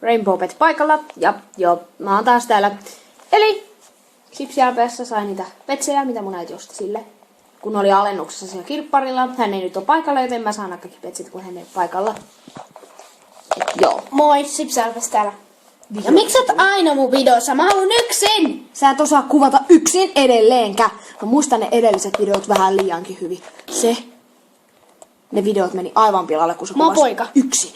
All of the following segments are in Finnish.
Rainbow Pet paikalla. Ja joo, mä oon taas täällä. Eli Sipsialpeessa sai niitä petsejä, mitä mun äiti osti sille. Kun oli alennuksessa siellä kirpparilla. Hän ei nyt ole paikalla, joten mä saan kaikki petsit, kun hän ei ole paikalla. Joo. Moi, Sipsialpes täällä. Ja miksi oot aina mun videossa? Mä haluun yksin! Sä et osaa kuvata yksin edelleenkä. Mä muistan ne edelliset videot vähän liiankin hyvin. Ne videot meni aivan pilalle, kun sä kuvasit poika. yksin.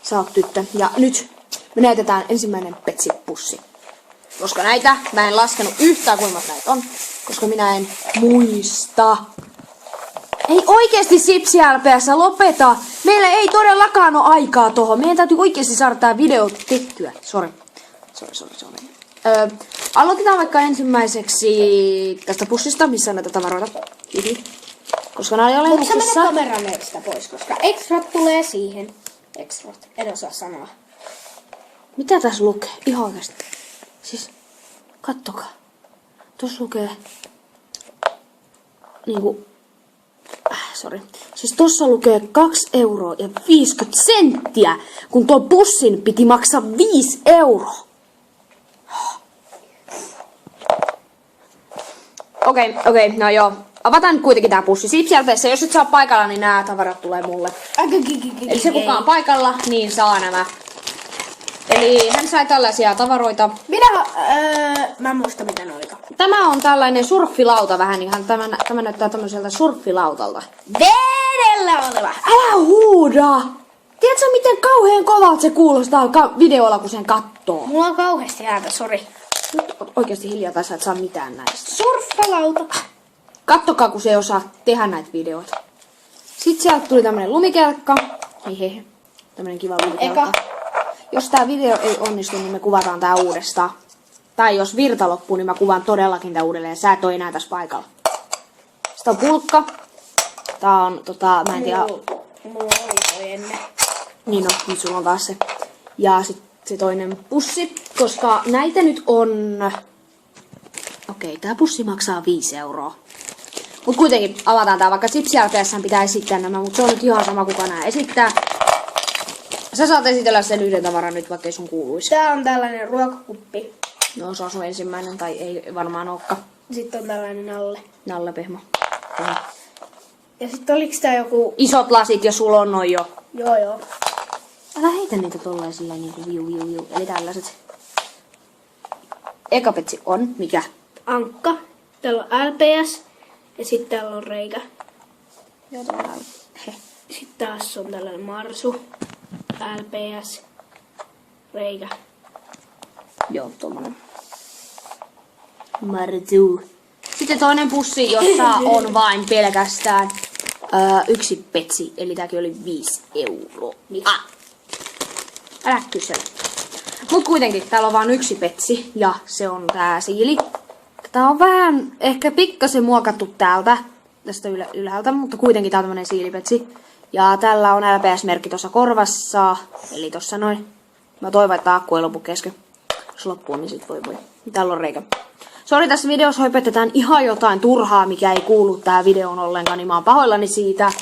Sä oot tyttö. Ja nyt me näytetään ensimmäinen petsipussi. Koska näitä, mä en laskenut yhtään kuinka näitä on. Koska minä en muista. Ei oikeesti Sipsialpeessa, lopeta! Meillä ei todellakaan ole aikaa tohon. Meidän täytyy oikeesti saada tää video tehtyä. Sori. Aloitetaan vaikka ensimmäiseksi tästä pussista, missä on näitä tavaroita. Koska nää oli alennuksessa. Mutta sä mene kameran edestä pois, koska extrat tulee siihen. Extrat, en osaa sanoa. Mitä tässä lukee? Ihan oikeesti. Siis, kattokaa. Tuossa lukee niinku Siis tossa lukee 2,50 €, kun tuo pussin piti maksaa 5 €. Okei, no joo. Avataan nyt kuitenkin tää pussi. Sipsialpeessa, jos et saa paikalla, niin nää tavarat tulee mulle. Eli se kuka on paikalla, niin saa nämä. Eli hän sai tällaisia tavaroita. Mä en muista mitä ne olikaan. Tämä on tällainen surffilauta vähän ihan. Tämä näyttää tämmöiseltä surffilautalta. Vedellä oleva. Älä huuda! Tiedätkö miten kauhean kovalta se kuulostaa videolla, kun sen kattoo? Mulla on kauheasti ääntä, sori. Nyt oot oikeesti hiljaa, tai sä et saa mitään näistä. Surffalauta. Kattokaa, kun se ei osaa tehdä näitä videoita. Sitten sieltä tuli tämmönen lumikelkka. Hehe. Tämmönen kiva lumikelkka. Jos tää video ei onnistu, niin me kuvataan tää uudestaan. Tai jos virta loppuu, niin mä kuvaan todellakin tää uudelleen. Sä et oo enää tässä paikalla. Sitten on pulkka. Tää on mä en tiedä. Mulla oli toi ennen. Niin no, nyt sulla on taas se. Ja sit se toinen pussi. Koska näitä nyt on. Okei, tää pussi maksaa 5 €. Mut kuitenkin avataan tää, vaikka Sipsialpeessa pitää esittää nämä, mutta se on nyt ihan sama kuka nää esittää. Sä saat esitellä sen yhden tavaran nyt, vaikka ei sun kuuluisi. Tää on tällainen ruokakuppi. No, se on sun ensimmäinen, tai ei varmaan olekaan. Sitten on tällainen Nalle. Nalle Pehmo. Ja sitten oliks tää joku... Isot lasit ja sulla on noin jo. Joo. Älä heitä niitä tolleen sillä niinku viu. Eli tällaiset. Eka petsi on, mikä? Ankka. Täällä on LPS. Ja sitten täällä on reikä. Joo, täällä on. Sitten taas on tällainen Marsu. LPS. Reikä. Joo, tommonen. Marsu. Sitten toinen pussi, jossa on vain pelkästään yksi petsi. Eli tääkin oli 5 €. Älä kysele. Mut kuitenkin, täällä on vain yksi petsi. Ja se on tää siili. Tää on vähän ehkä pikkasen muokattu tästä ylhäältä, mutta kuitenkin tää on tämmönen siilipetsi. Ja tällä on LPS-merkki tuossa korvassa, eli tossa noin. Mä toivon, että akku ei lopu kesken. Jos loppuu, niin sit voi. Täällä on reikä. Sori, tässä videossa höpötetään ihan jotain turhaa, mikä ei kuulu tää videoon ollenkaan, niin mä oon pahoillani siitä.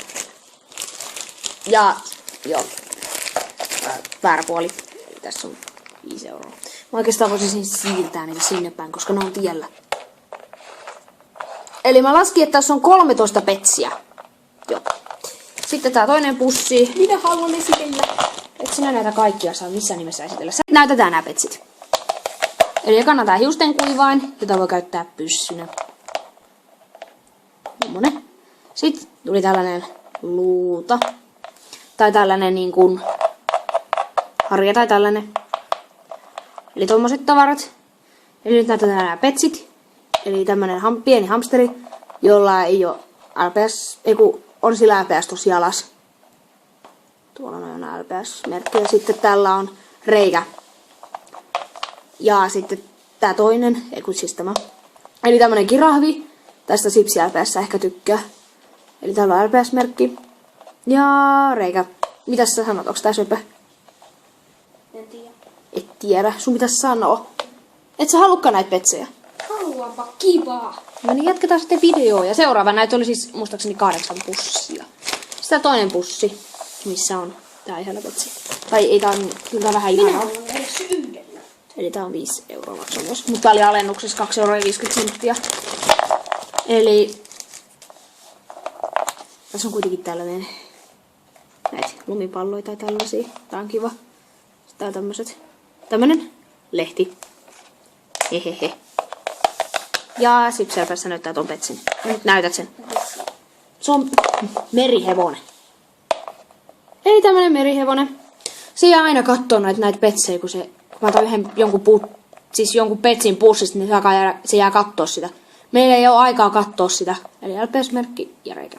Ja, joo. Väärä puoli. Tässä on 5 €. Mä oikeastaan voisin siirtää niitä sinne päin, koska ne on tiellä. Eli mä laskin, että tässä on 13 petsiä. Joo. Sitten tää toinen pussi. Minä haluan esitellä. Et sinä näitä kaikkia saa missään nimessä esitellä. Näytetään nämä petsit. Eli ekana tää hiusten kuivain, jota voi käyttää pyssynä. Tommonen. Sitten tuli tällainen luuta. Tai tällainen niin kuin harja tai tällainen. Eli tommoset tavarat. Eli nyt näytetään nämä petsit. Eli tämmönen pieni hamsteri, jolla ei oo LPS, on sillä LPS tossa jalas. Tuolla on LPS-merkki ja sitten tällä on reikä. Ja sitten tää toinen, siis tämä. Eli tämmönen kirahvi. Tästä Sipsialpeessa ehkä tykkää. Eli täällä on LPS-merkki. Ja reikä. Mitäs sä sanot? Onks tää söpö? En tiedä. Et tiedä. Sun pitäis sanoa. Et sä halukkaan näitä petsejä? Haluanpa kivaa. No niin, jatketaan sitten videoa. Ja seuraava näitä oli siis muistaakseni 8 pussia. Sitten toinen pussi, missä on Tää on ihana petsi. Tai ei tää on kyllä vähän ihanaa. haluan edes yhdellä. Eli tää on 5 euroa maksaa myös. Mutta tää oli alennuksessa 2,50 €. Eli tässä on kuitenkin tällainen näitä lumipalloja tai tällaisia. Tää on kiva. Sitten on tämmönen lehti. Hehehe. Ja sit siellä päässä näyttää ton petsin. Nyt näytät sen. Se on merihevonen. Eli tämmönen merihevonen. Se jää aina kattoo näitä petsejä, kun mä otan jonkun petsin pussista, niin se jää kattoo sitä. Meillä ei ole aikaa katsoa sitä. Eli LPS-merkki ja reikä.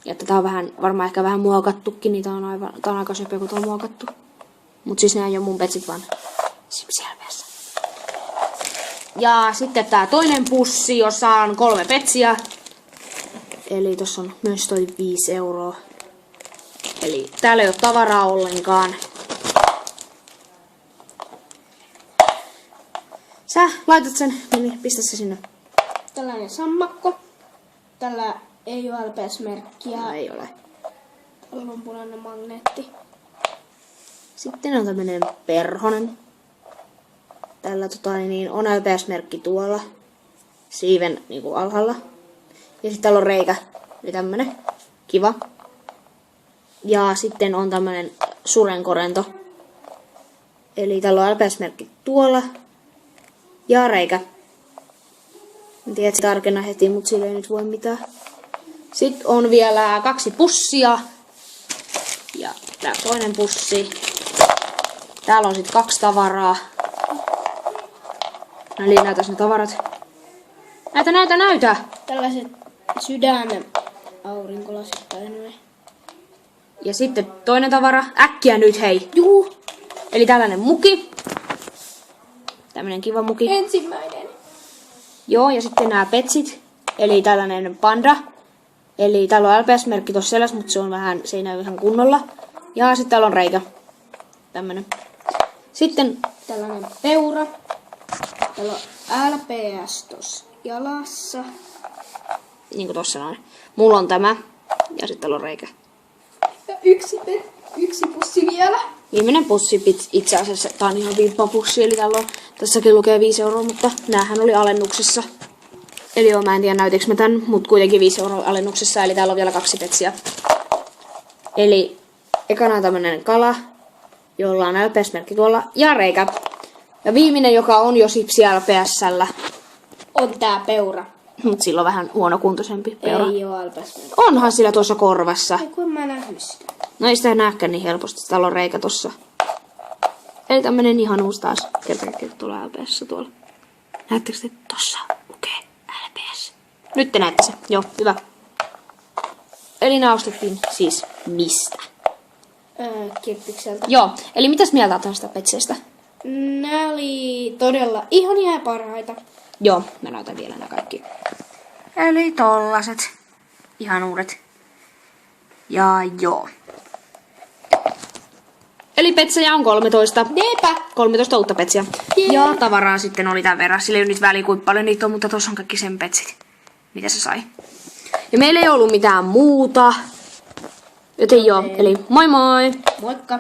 Ja tätä on varmaan ehkä vähän muokattukin, niin tää on aika söpö, kun tää on muokattu. Mut siis nää ei oo mun petsit, vaan Sipsi LPS. Ja sitten tää toinen pussi, jossa on 3 petsiä. Eli tossa on myös toi 5 euroa. Eli täällä ei oo tavaraa ollenkaan. Sä laitat sen, niin pistä se sinne. Tällainen sammakko. Tällä ei ole LPS-merkkiä. Ei ole. Tällä on punainen magneetti. Sitten on tämmönen perhonen. Tällä on LPS-merkki tuolla. Siiven niinku alhaalla. Ja sitten täällä on reikä. Eli tämmönen. Kiva. Ja sitten on tämmönen surenkorento. Eli täällä on LPS-merkki tuolla. Ja reikä. En tiedä, että se tarkenna heti, mutta sille ei nyt voi mitään. Sitten on vielä 2 pussia. Ja tää toinen pussi. Täällä on sitten 2 tavaraa. Eli näytäs ne tavarat. Näytä! Tällaiset sydämen aurinkolasit tai noin. Ja sitten toinen tavara. Äkkiä nyt, hei! Juu! Eli tällainen muki. Tämmönen kiva muki. Ensimmäinen. Joo, ja sitten nämä petsit. Eli tällainen panda. Eli täällä on LPS-merkki tuossa selässä, mutta se ei näy ihan kunnolla. Ja sitten täällä on reikä. Tämmönen. Sitten Tällainen peura. Täällä on LPS tossa jalassa. niinku tossa noin. Mulla on tämä. Ja sitten täällä on reikä. Ja yksi pussi vielä. Viimeinen pussi itse asiassa. Tää on ihan viippapussi. Eli täällä on, tässäkin lukee 5 euroa, mutta näähän oli alennuksessa. Eli joo, mä en tiedä näytinkö mä tän, mutta kuitenkin 5 euroa alennuksessa. Eli täällä on vielä 2 petsiä. Eli ekana on tämmönen kala, jolla on LPS-merkki tuolla. Ja reikä. Ja viimeinen, joka on jo Sipsi LPS:llä. On tää peura. Mut sillä on vähän huonokuntoisempi peura. Ei oo LPS-merkki. Onhan sillä tuossa korvassa. Ei kun mä nähnyt sitä. No ei sitä nähkään niin helposti. Täällä on reikä tossa. Eli tämmönen ihanuus taas. Kertakin tuolla LPS tuolla. Näettekö te tossa lukee LPS? Nyt te näette se. Joo, hyvä. Eli nää ostettiin siis mistä? Kirppikseltä. Joo, eli mitäs mieltä oot tästä petseistä? Nää oli todella ihania ja parhaita. Joo, mä näytän vielä nämä kaikki. Eli tollaset ihanuudet. Ja joo. Eli petsejä on 13. Niinpä. 13 uutta petsiä. Jee. Ja tavaraa sitten oli tämän verran. Sillä ei ole nyt väliä kuinka paljon niitä on, mutta tossa on kaikki sen petsit. Mitä se sai. Ja meillä ei ollut mitään muuta. Joten joo, eli moi moi! Moikka.